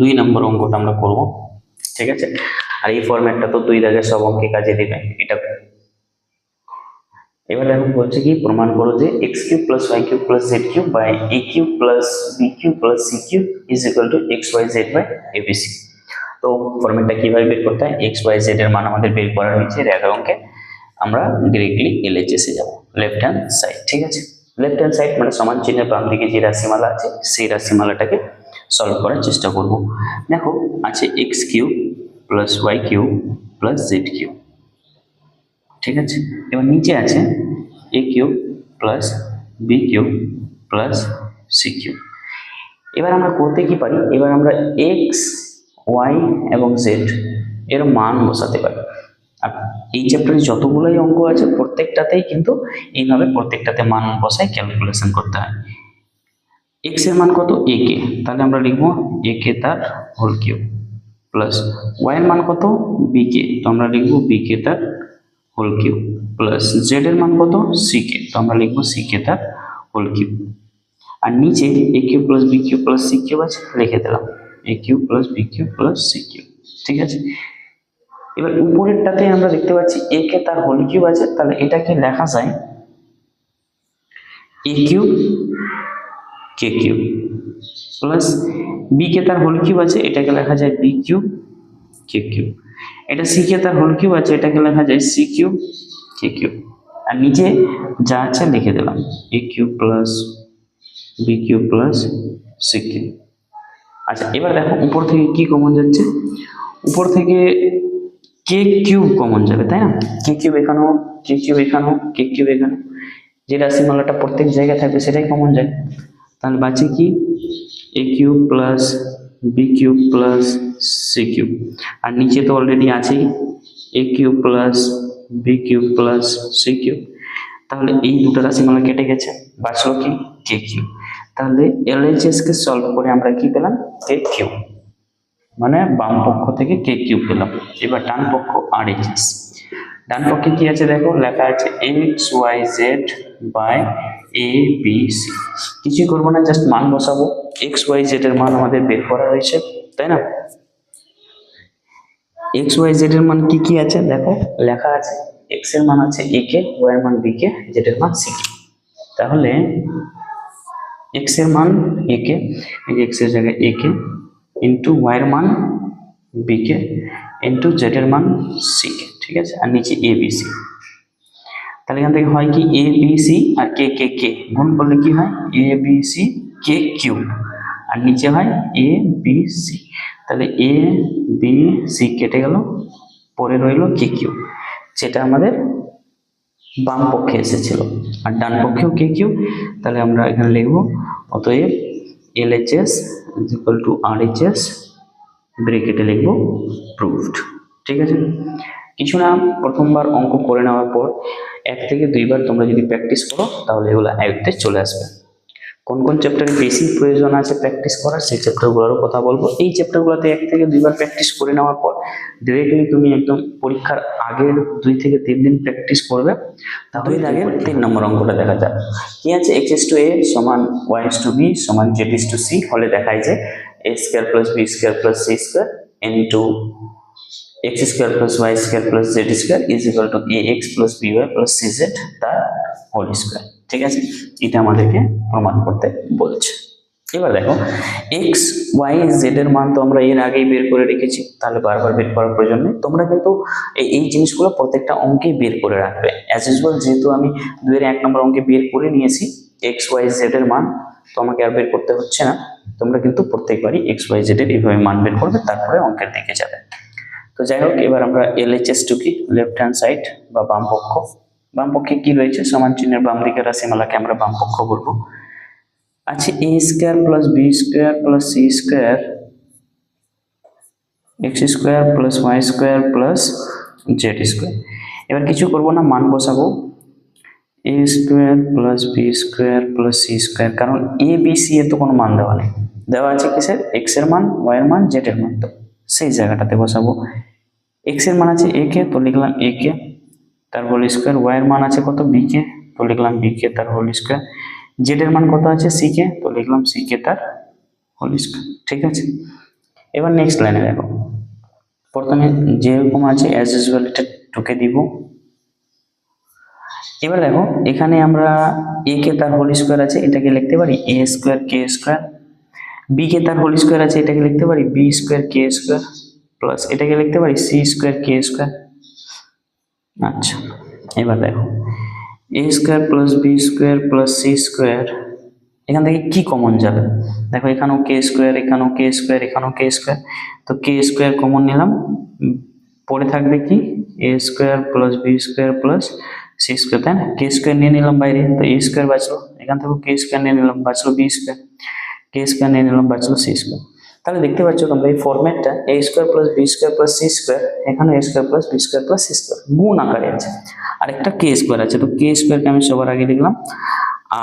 S1: 2 নম্বর অঙ্কটা আমরা করব। ঠিক আছে, আর এই ফরম্যাটটা তো 2 দাগের সব অঙ্কে কাজে দিবে এটা। এবার এখন বলছে কি প্রমাণ করো যে x cube plus Y cube plus Z cube by a cube plus B cube plus C cube is equal to x y z by a b c. তো ফরম্যাটটা কিভাবে বের করতে হয়, এক্স ওয়াই জেড এর মান আমাদের বের করা হয়েছে এর আগের অঙ্কে, আমরা ডিরেক্টলি এলএইচএস এ যাব, লেফট হ্যান্ড সাইড। ঠিক আছে, লেফট হ্যান্ড সাইড মানে সমান চিহ্নের বাম দিকে যে রাশিমালা আছে সেই রাশিমালাটাকে সলভ করার চেষ্টা করব। দেখো আছে X cube plus Y cube plus Z cube, ঠিক আছে। এবার নিচে আছে A cube plus B cube plus C cube. এবার আমরা করতে কি পারি, এবার আমরা এক্স ওয়াই এবং জেড এর মান বসাতে পারি। আর এই চ্যাপ্টারে যতগুলোই অঙ্ক আছে প্রত্যেকটাতেই কিন্তু এইভাবে প্রত্যেকটাতে মান বসাই ক্যালকুলেশন করতে হয়। এক্স এর মান কত, এ কে, তাহলে আমরা লিখবো এ কে তার হোল কিউব প্লাস ওয়াই এর মান কত, বি কে, তো আমরা লিখবো বি কে তার হোল কিউব প্লাস জেড এর মান কত, সি কে, তো আমরা লিখবো সি কে তার হোল কিউব। আর নিচে A cube plus B cube plus C cube আছে, লিখে দিলাম A cube plus B cube plus C cube. ঠিক আছে। এবার উপরেরটাতে আমরা দেখতে পাচ্ছি এ কে তার হোল কিউব আছে, তাহলে এটাকে লেখা যায় এ কিউব কে কিউব প্লাস বি কে তার হোল কিউব আছে, এটাকে লেখা যায় বি কিউব কে কিউব। এটা সি কে তার হোল কিউব আছে, এটাকে লেখা যায় সি কিউব কে কিউব। আর নিচে যা আছে লিখে দিলাম A cube plus B cube plus C cube. আচ্ছা, এবার দেখো উপর থেকে কি কমন যাচ্ছে, উপর থেকে কে কিউব কমন যাবে, তাই না? কে কিউব এখানেও, কে কিউব এখানেও, কে কিউব এখানেও, যে রাশিমালাটা প্রত্যেক জায়গায় থাকবে সেটাই কমন যায়। তাহলে বাঁচে কি A cube plus B cube plus C cube. আর নিচে তো অলরেডি আছেই A cube plus B cube plus C cube. তাহলে এই দুটো রাশিমালা কেটে গেছে, বাঁচলো কি কে কিউব। তাহলে এলএইচএস কে সলভ করে আমরা কি পেলাম, কে কিউব, মানে বাম পক্ষ থেকে কে কিউব পেলাম। এবার ডান পক্ষ আর এইচ এস। ডান পক্ষে কি আছে দেখো, লেখা আছে x y z by a b c. কিছুই করবো না, জাস্ট মান বসাবো। এক্স ওয়াই জেড এর মান আমাদের বের করা হয়েছে, তাই না? এক্স ওয়াই জেড এর মান কি কি আছে দেখো, লেখা আছে এক্স এর মান আছে এ কে, ওয়াই এর মান বি কে, জেড এর মান সি কে। তাহলে এক্স এর মান এ কে, এই যে এক্স এর জায়গায় এ কে, ইন্টু ওয়াই এর মান বি কে, ইন্টু জেড এর মান সি কে। ঠিক আছে। আর নিচে এ বি সি। তাহলে এখান থেকে হয় কি এ বি সি আর কে কে কে গুণ করলে কি হয় এ বি সি কে কিউব, আর নিচে হয় এ বি সি। তাহলে এ বি সি কেটে গেল, পরে রইল কে কিউব, যেটা আমাদের বাম পক্ষে এসেছিল, আর ডান পক্ষেও কে কিউব। তাহলে আমরা এখানে লিখবো অতএব LHS is equal to RHS, ব্রেকেটে লিখবো প্রুভড। ঠিক আছে। কিছু না, প্রথমবার অঙ্ক করে নেওয়ার পর 1 থেকে 2 বার তোমরা যদি প্র্যাকটিস করো তাহলে এগুলো আয়ত্তে চলে আসবে। কোন কোন চ্যাপ্টারে বেশি প্রয়োজন আছে প্র্যাকটিস করার সেই চ্যাপ্টারগুলোরও কথা বলবো। এই চ্যাপ্টারগুলোতে 1 থেকে 2 বার প্র্যাকটিস করে নেওয়ার পর ডিরেক্টলি তুমি একদম পরীক্ষার আগের 2 থেকে 3 দিন প্র্যাকটিস করবে, তাহলে আগে 3 নম্বর অঙ্কটা দেখা যাবে। কি আছে x⁻a সমান y⁻b সমান z⁻c হলে দেখায় যে a square plus b square plus c square into x square plus y square plus z square is equal two ax plus by plus cz তার হোল স্কয়ার। ঠিক আছে, এটা আমাদেরকে প্রমাণ করতে বলছে। এবার দেখো x y z এর মান তো আমরা এর আগেই বের করে রেখেছি, তাহলে বারবার বের করার প্রয়োজন নেই। তোমরা কিন্তু এই জিনিসগুলো প্রত্যেকটা অঙ্কেই বের করে রাখবে অ্যাজ ইউজুয়াল। যেহেতু আমি 2 এর 1 নম্বর অঙ্কে বের করে নিয়েছি x y z এর মান, তো আমাকে আর বের করতে হচ্ছে না। তোমরা কিন্তু প্রত্যেকবারই x y z এর এইভাবে মান বের করবে, তারপরে অঙ্কের দিকে যাবে। তো যাই হোক, এবার আমরা এলএইচএস টুকি লেফট হ্যান্ড সাইড বা বাম পক্ষ, বাম পক্ষে কি রয়েছে সমান চিহ্নের বাম দিকের রাশিমালাকে আমরা বাম পক্ষ বলবো। আচ্ছা, A square plus B square plus C square X square plus Y square plus Z square. এবার কিছু করব না, মান বসাবো A square plus B square plus C square, কারণ এ বি সি এর তো কোনো মান দেওয়া নেই, দেওয়া আছে কিসের এক্স এর মান, ওয়াই এর মান, জেড এর মান, তো সেই জায়গাটাতে বসাবো। এক্স এর মান আছে এ কে, তো লিখলাম এ কে তার হোল স্কয়ার, ওয়াই এর মান আছে কত বি কে, তো লিখলাম বি কে তার হোল স্কয়ার, জেড এর মান কত আছে সি কে, তো লিখলাম সি কে তার হোল স্কয়ার। ঠিক আছে। এবার নেক্সট লাইনে দেখো, প্রথমে যেরকম আছে অ্যাজ ইউজুয়াল এটা ঢুকে দিব। এবার দেখো এখানে আমরা এ কে তার হোল স্কয়ার আছে, এটাকে লিখতে পারি এ স্কয়ার কে স্কয়ার, বি কে তার হোল স্কয়ার আছে, এটাকে লিখতে পারি বি স্কয়ার কে স্কয়ার, প্লাস এটাকে লিখতে পারি সি স্কয়ার কে স্কয়ার। আচ্ছা, এবার দেখো A square plus B square plus C square, এখান থেকে কি কমন যাবে দেখো, এখানেও কে স্কয়ার, এখানেও কে স্কয়ার, এখানেও কে স্কয়ার, তো কে স্কয়ার কমন নিলাম, পরে থাকবে কি A square plus B square plus C square, তাই না? কে স্কোয়ার নিয়ে নিলাম বাইরে, তো এ স্কোয়ার বাঁচলো, এখান থেকে কে স্কোয়ার নিয়ে নিলাম বাঁচলো বি স্কোয়ার, কে স্কোয়ার নিয়ে নিলাম বাঁচলো সি স্কোয়ার। তাহলে দেখতে পাচ্ছ তোমরা এই ফরম্যাটটা A square plus B square plus C square, এখানে A square plus B square plus C square গুণ আকারে আছে, আর একটা কে স্কোয়ার আছে, তো কে স্কোয়ারকে আমি সবার আগে লিখলাম।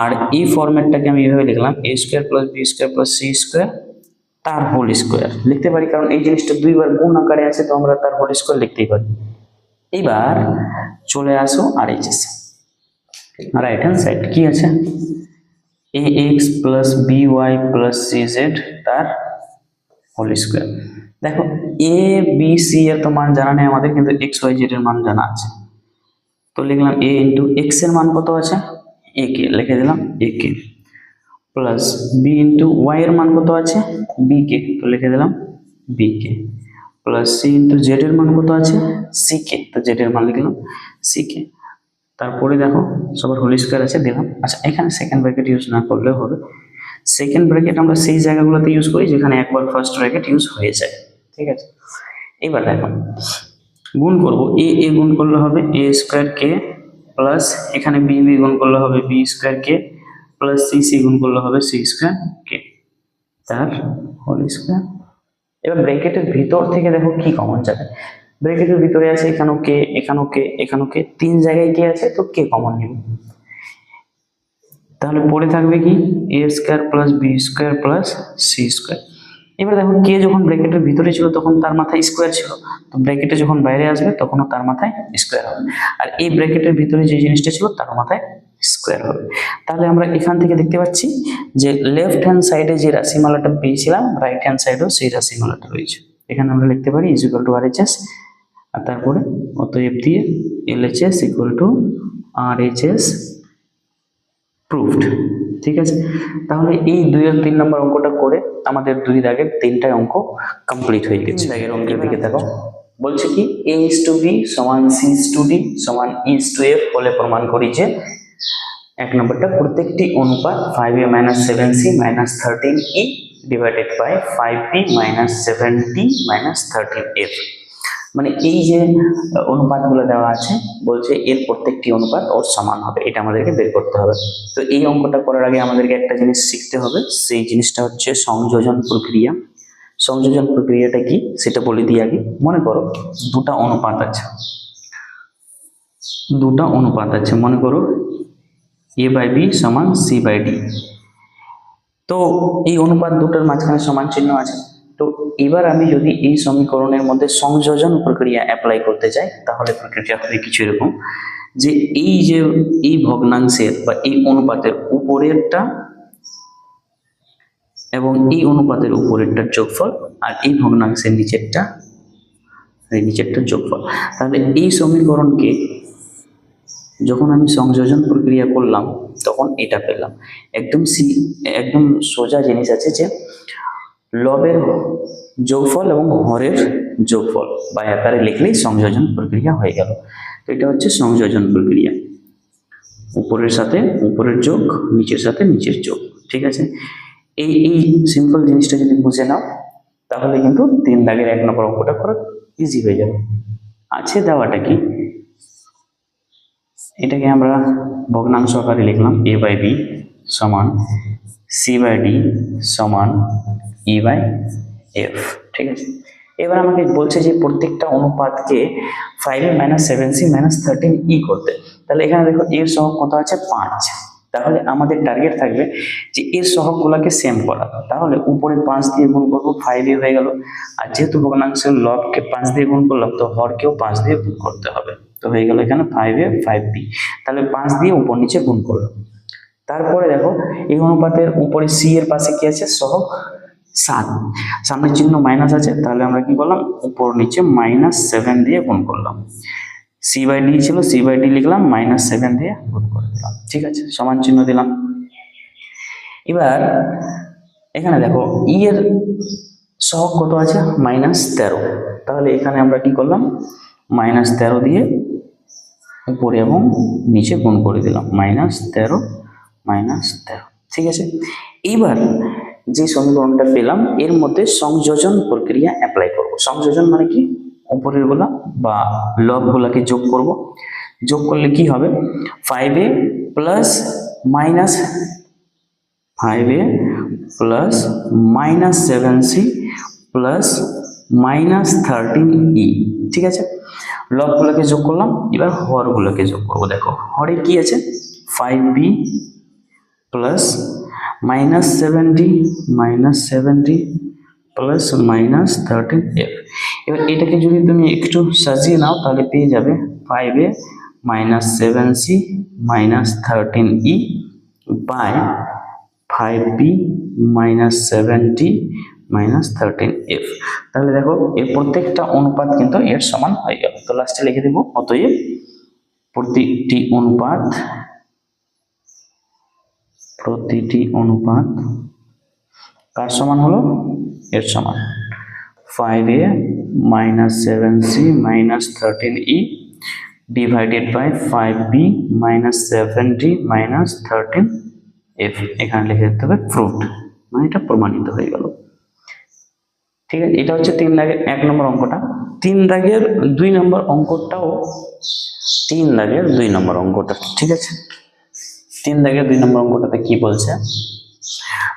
S1: আর এই ফরম্যাটটাকে আমি এইভাবে লিখলাম A square plus B square plus C square তার হোল স্কোয়ার লিখতে পারি, কারণ এই জিনিসটা দুইবার গুণ আকারে আছে, তো আমরা তার হোল স্কোয়ার লিখতেই পারি। এবার চলে আসো RHS, right hand side কি আছে A X plus B Y plus C Z তার হোল স্কোয়ার। দেখো এ বি সি এর তো মান জানা নেই আমাদের, কিন্তু এক্স ওয়াই জেড এর মান জানা আছে, তো লিখলাম এ ইন্টু এক্স এর মান কত আছে এ কে, লিখে দিলাম এ কে, প্লাস বি ইন্টু ওয়াই এর মান কত আছে বি কে, তো লিখে দিলাম বি কে, প্লাস সি ইন্টু জেড এর মান কত আছে সি কে, তো জেড এর মান লিখলাম সি কে। তারপরে দেখো সবার হোল স্কোয়ার আছে দিলাম। আচ্ছা এখানে সেকেন্ড ব্র্যাকেট ইউজ না করলেও হবে, সেকেন্ড ব্র্যাকেট আমরা সেই জায়গাগুলোতে ইউজ করি যেখানে একবার ফার্স্ট ব্র্যাকেট ইউজ হয়ে যায়, ঠিক আছে? এবার দেখো গুণ করব, এ এ গুণ করলে হবে এ স্কোয়ার কে, প্লাস এখানে বি বি গুণ করলে হবে B square K, plus C C গুণ করলে হবে সি স্কোয়ার কে তার হোল স্কোয়ার। এবার ব্র্যাকেটের ভিতর থেকে দেখো কি কমন যাবে, ব্র্যাকেটের ভিতরে আছে এখানেও কে, এখানেও কে, এখানেও কে, তিন জায়গায় কে আছে, তো কে কমন নিব। তাহলে পড়ে থাকবে কি A square plus B square plus C square. এবার দেখো কে যখন ব্র্যাকেটের ভিতরে ছিল তখন তার মাথায় স্কোয়ার ছিল, তো ব্র্যাকেটে যখন বাইরে আসবে তখনও তার মাথায় স্কোয়ার হবে, আর এই ব্র্যাকেটের ভিতরে যে জিনিসটা ছিল তার মাথায় স্কোয়ার হবে। তাহলে আমরা এখান থেকে দেখতে পাচ্ছি যে লেফট হ্যান্ড সাইডে যে রাশিমালাটা পেয়েছিলাম রাইট হ্যান্ড সাইডেও সেই রাশিমালাটা রয়েছে। এখানে আমরা লিখতে পারি is equal to RHS, আর তারপরে অতএব দিয়ে LHS equal to RHS proved, ঠিক আছে? তাহলে এই 2 আর 3 নম্বর অঙ্কটা করে আমাদের 2 দাগের 3টাই অঙ্ক কমপ্লিট হয়ে গেছে। দাগের অঙ্কের দিকে দেখো, বলছে কি a is to b সমান c is to d সমান e is to f বলে প্রমাণ করি যে এক নম্বরটা প্রত্যেকটি অনুপাত 5a - 7c - 13e divided by 5b - 7d - 13f, মানে এই যে অনুপাতগুলো দেওয়া আছে বলছে এর প্রত্যেকটি অনুপাত ওর সমান হবে, এটা আমাদেরকে বের করতে হবে। তো এই অঙ্কটা করার আগে আমাদেরকে একটা জিনিস শিখতে হবে, সেই জিনিসটা হচ্ছে সংযোজন প্রক্রিয়া। সংযোজন প্রক্রিয়াটা কি সেটা বলে দিই আগে। মনে করো দুটা অনুপাত আছে, মনে করো a বাই বি সমান সি বাই ডি। তো এই অনুপাত দুটোর মাঝখানে সমান চিহ্ন আছে, তো এবার আমি যদি এই সমীকরণের মধ্যে সংযোজন প্রক্রিয়া অ্যাপ্লাই করতে চাই তাহলে প্রক্রিয়া হবে কিছু এরকম, যে এই ভগ্নাংশের বা এই অনুপাতের উপরেরটা এবং এই অনুপাতের উপরেরটার যোগফল, আর এই ভগ্নাংশের নিচেরটার যোগফল। তাহলে এই সমীকরণকে যখন আমি সংযোজন প্রক্রিয়া করলাম তখন এটা পেলাম। একদম সোজা জিনিস আছে যে লবের যোগফল এবং হরের যোগফল বা আকারে লিখলেই সংযোজন প্রক্রিয়া হয়ে গেল। তো এটা হচ্ছে সংযোজন প্রক্রিয়া, উপরের সাথে উপরের যোগ, নিচের সাথে নিচের যোগ, ঠিক আছে? এই সিম্পল জিনিসটা যদি বুঝে নাও তাহলে কিন্তু 3 দাগের 1 নম্বর অঙ্কটা করা ইজি হয়ে যাবে। আছে দেওয়াটা কি, এটাকে আমরা ভগ্নাংশ আকারে লিখলাম a বাই বি সমান সি বাই ডি সমান ই বাই এফ, ঠিক আছে? এবার আমাকে বলছে যে প্রত্যেকটা অনুপাতকে 5a - 7c - 13e করতে। তাহলে এখানে দেখো এর সহগ কত আছে 5, তাহলে আমাদের টার্গেট থাকবে যে এর সহগগুলোকে সেম করা। তাহলে উপরে 5 দিয়ে গুণ করবো, 5a হয়ে গেল, আর যেহেতু ভগ্নাংশের লবকে 5 দিয়ে গুণ করলাম তো হরকেও 5 দিয়ে গুণ করতে হবে, তো হয়ে গেল এখানে 5a 5b। তাহলে 5 দিয়ে উপর নিচে গুণ করলাম। তারপরে দেখো এই অনুপাতের উপরে সি এর পাশে কি আছে সহগ 7, সামনের চিহ্ন মাইনাস আছে, তাহলে আমরা কি করলাম উপর নিচে -7 দিয়ে গুণ করলাম। সি বাই ডি ছিল, সি বাই ডি লিখলাম -7 দিয়ে গুণ করে দিলাম, ঠিক আছে? সমান চিহ্ন দিলাম। এবার এখানে দেখো ই এর সহগ কত আছে -13, তাহলে এখানে আমরা কি করলাম -13 দিয়ে উপরে এবং নিচে গুণ করে দিলাম, -13 -13, ঠিক আছে? এইবার যে সমীকরণটা পেলাম এর মধ্যে সংযোজন প্রক্রিয়া অ্যাপ্লাই করব। সংযোজন মানে কি, উপরের গুলা বা লবগুলাকে যোগ করব। যোগ করলে কি হবে, 5a plus minus 5a plus minus 7c plus minus 13e। ঠিক আছে, লবগুলোকে যোগ করলাম, এবার হরগুলোকে যোগ করবো। দেখো হরে কি আছে, 5b plus minus 7d plus minus 13f। এবার এটাকে যদি তুমি একটু সাজিয়ে নাও তাহলে পেয়ে যাবে 5a minus 7c minus 13e by 5b minus 7d minus 13f। তাহলে দেখো এর প্রত্যেকটা অনুপাত কিন্তু এর সমান হয়ে গেল। তো লাস্টে লিখে দেব, অতএব প্রতিটি অনুপাত কার সমান হলো, এর সমান। 5a minus 7c minus 13e divided by 5b minus 7d minus 13f। এখানে লিখে দিতে হবে প্রুভড, মানে এটা প্রমাণিত হয়ে গেল। ঠিক আছে, এটা হচ্ছে 3 দাগের 1 নম্বর অঙ্কটা। 3 দাগের 2 নম্বর অঙ্কটাও 3 দাগের 2 নম্বর অঙ্কটা। ঠিক আছে, 3 দাগের 2 নম্বর অঙ্কটাতে কি বলছে,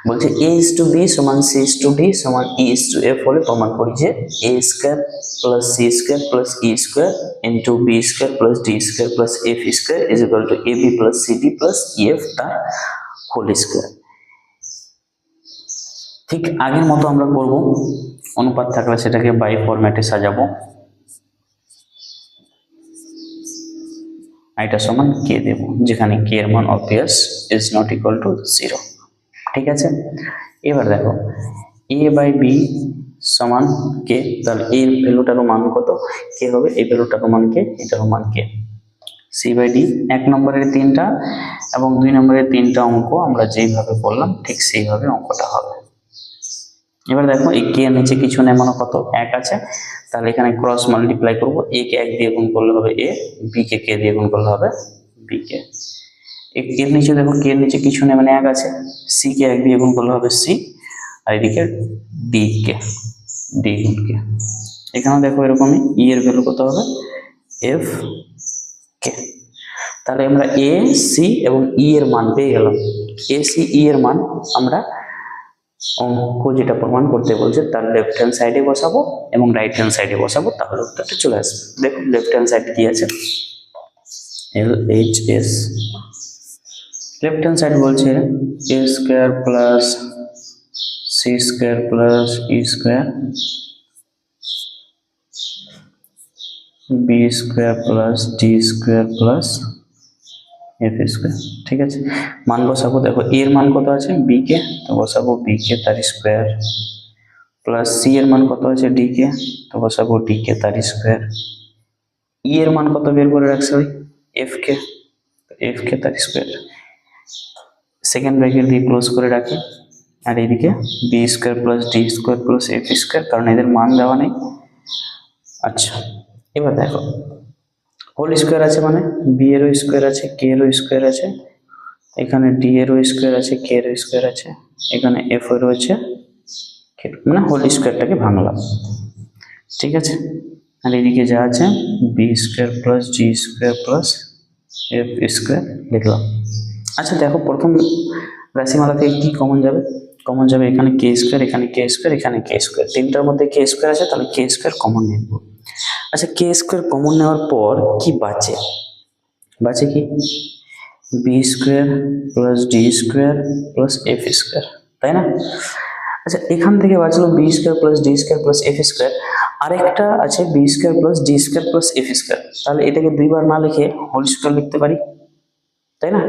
S1: বলছে a is to b সমান c is to d সমান e is to f হলে প্রমাণ করি যে a square plus c square plus e square into b square plus d square plus f square is equal two ab plus cd plus ef তার whole square. ঠিক আগের মতো আমরা করব, অনুপাত থাকলে সেটাকে বাই ফরম্যাটে সাজাবো। এটা সমান কে দেব, যেখানে কে এর মান obvious is not equal to 0। ঠিক আছে, এবার দেখো a বাই b সমান কে, তাহলে এই ভ্যালুটারও মান কত, কে হবে, এই ভ্যালুটারও মান কে, এটারও মান কে। c বাই d 1 নম্বরের 3টা এবং 2 নম্বরের 3টা অঙ্ক আমরা যেইভাবে করলাম ঠিক সেইভাবে অঙ্কটা হবে। এবার দেখো এই কে নিচে কিছু নেই, মানে কত 1 আছে, তাহলে এখানে ক্রস মাল্টিপ্লাই করব। a কে 1 দিয়ে গুণ করলে হবে a, b কে কে দিয়ে গুণ করলে হবে b কে। এর নিচে দেখো কে নিচে কিছু নেই মানে 1 আছে, c কে 1 দিয়ে গুণ করলে হবে c, আর এদিকে d কে d গুণ কে। এখানে দেখো এরকমই e এর ভ্যালু কত হবে f কে। তাহলে আমরা a c এবং e এর মান পেয়ে গেলাম। a c e এর মান আমরা অঙ্ক যেটা প্রমাণ করতে বলছে তার লেফট হ্যান্ড সাইডে বসাবো এবং রাইট হ্যান্ড সাইডে বসাবো, তাহলে উত্তরটা চলে আসবে। দেখো লেফট হ্যান্ড সাইড কি আছে, LHS। লেফট হ্যান্ড সাইড বলছে a square plus c square plus e square b square plus d square plus f square. ঠিক আছে, মান বসাবো। দেখো এর মান কত আছে b কে, তো বসাবো b কে তার স্কয়ার, প্লাস c এর মান কত আছে d কে, তো বসাবো d কে তার স্কয়ার। e এর মান কত বের করে রাখছে ওই f কে, f কে তার স্কয়ার। সেকেন্ড ব্র্যাকেট দিয়ে ক্লোজ করে রাখি, আর এদিকে b square plus D square plus F square, কারণ এদের মান দেওয়া নেই। আচ্ছা, এবার দেখো হোল স্কয়ার আছে মানে বি এরও স্কয়ার আছে, কে এরও স্কয়ার আছে, এখানে ডি এরও স্কয়ার আছে, কে এরও স্কয়ার আছে, এখানে এফ এরও আছে, মানে হোল স্কয়ারটাকে ভাঙলাম। ঠিক আছে, আর এদিকে যা আছে B square plus D square plus F square লিখলাম। আচ্ছা দেখো প্রথম রাশিমালা থেকে কি কমন যাবে, কমন যাবে এখানে কে স্কয়ার, এখানে কে স্কয়ার, এখানে কে স্কয়ার, তিনটার মধ্যে কে স্কয়ার আছে, তাহলে কে স্কয়ার কমন নিয়ে নেব। আচ্ছা কে স্কয়ার কমন নেওয়ার পর কি বাঁচে, বাঁচে কি B square plus D square plus F square, তাই না? আচ্ছা এখান থেকে বাঁচলো B square plus D square plus F square, আরেকটা আছে B square plus D square plus F square, তাহলে এটাকে দুইবার না লিখে হোল স্কয়ার লিখতে পারি, তাই না?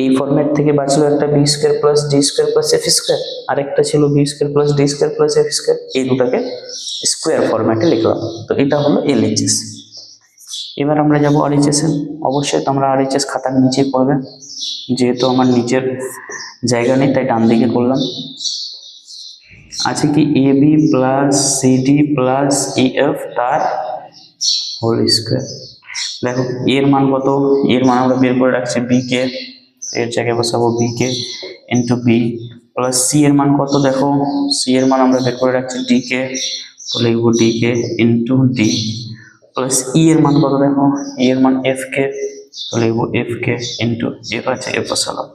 S1: এই ফরম্যাট থেকে বাঁচলো একটা b square plus D square plus F square, আরেকটা ছিল b square plus D square plus F square, এই দুটাকে স্কয়ার ফরম্যাটে লিখলাম। তো এটা হলো এলএইচএস। এবার আমরা যাব আরএইচএস এ। অবশ্যই তোমরা আরএইচএস খাতার নিচে পড়বে, যেহেতু আমার নিচের জায়গা নেই তাই ডান দিকে করলাম। আছে কি A B plus CD plus EF তার হোল স্কয়ার। দেখো এর মান কত, এর মান আমরা বের করে রাখছি বি কে, এর জায়গায় বসাবো বি কে ইন্টু বি, প্লাস সি এর মান কত, দেখো সি এর মান আমরা বের করে রাখছি ডি কে, তো লিখবো D K into D, plus E এর মান কত দেখো, ই এর মান এফ কে, তো লিখবো এফ কে ইন্টু এফ আছে এফ বসালাম,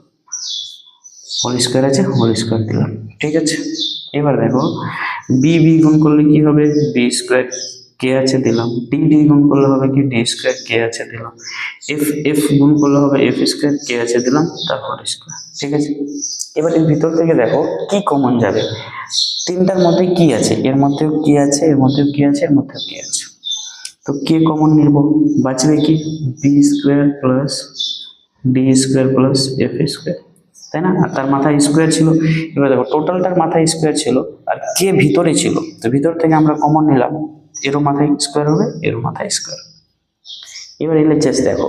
S1: হোল স্কোয়ার আছে হোল স্কোয়ার দিলাম, ঠিক আছে। এবার দেখো বি বি গুণ করলে কি হবে, বি স্কোয়ার কে আছে দিলাম, ডি ডি গুণ করলে হবে কি ডি স্কোয়ার কে আছে দিলাম, এফ এফ গুণ করলে হবে এফ স্কোয়ার কে আছে দিলাম তার হোল স্কোয়ার, ঠিক আছে। এবার এর ভিতর থেকে দেখো কি কমন যাবে, তিনটার মধ্যে কি আছে, এর মধ্যেও কি আছে, এর মধ্যেও কি আছে, এর মধ্যেও কি আছে, তো কে কমন নিব, বাঁচবে কি b square plus D square plus F square, তাই না, আর তার মাথায় স্কোয়ার ছিল। এবার দেখো টোটালটার মাথায় স্কোয়ার ছিল আর কে ভিতরে ছিল, তো ভিতর থেকে আমরা কমন নিলাম, এরও মাথায় স্কোয়ার হবে এরও মাথায় স্কোয়ার। এবার এলএচএস দেখো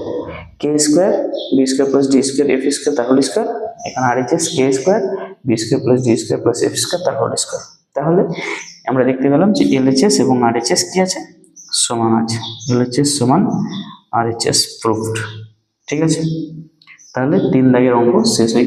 S1: K square B square plus D square F square তার হোল স্কোয়ার, এখানে RHS K square B square plus D square plus F square তার হোল স্কোয়ার। তাহলে আমরা দেখতে পেলাম যে এলএচএস এবং আরএইচএস কি আছে, সমান আছে, এলএচএস সমান আরএইচএস প্রুভড, ঠিক আছে। তাহলে 3 দাগের অঙ্ক শেষ হয়ে গেল।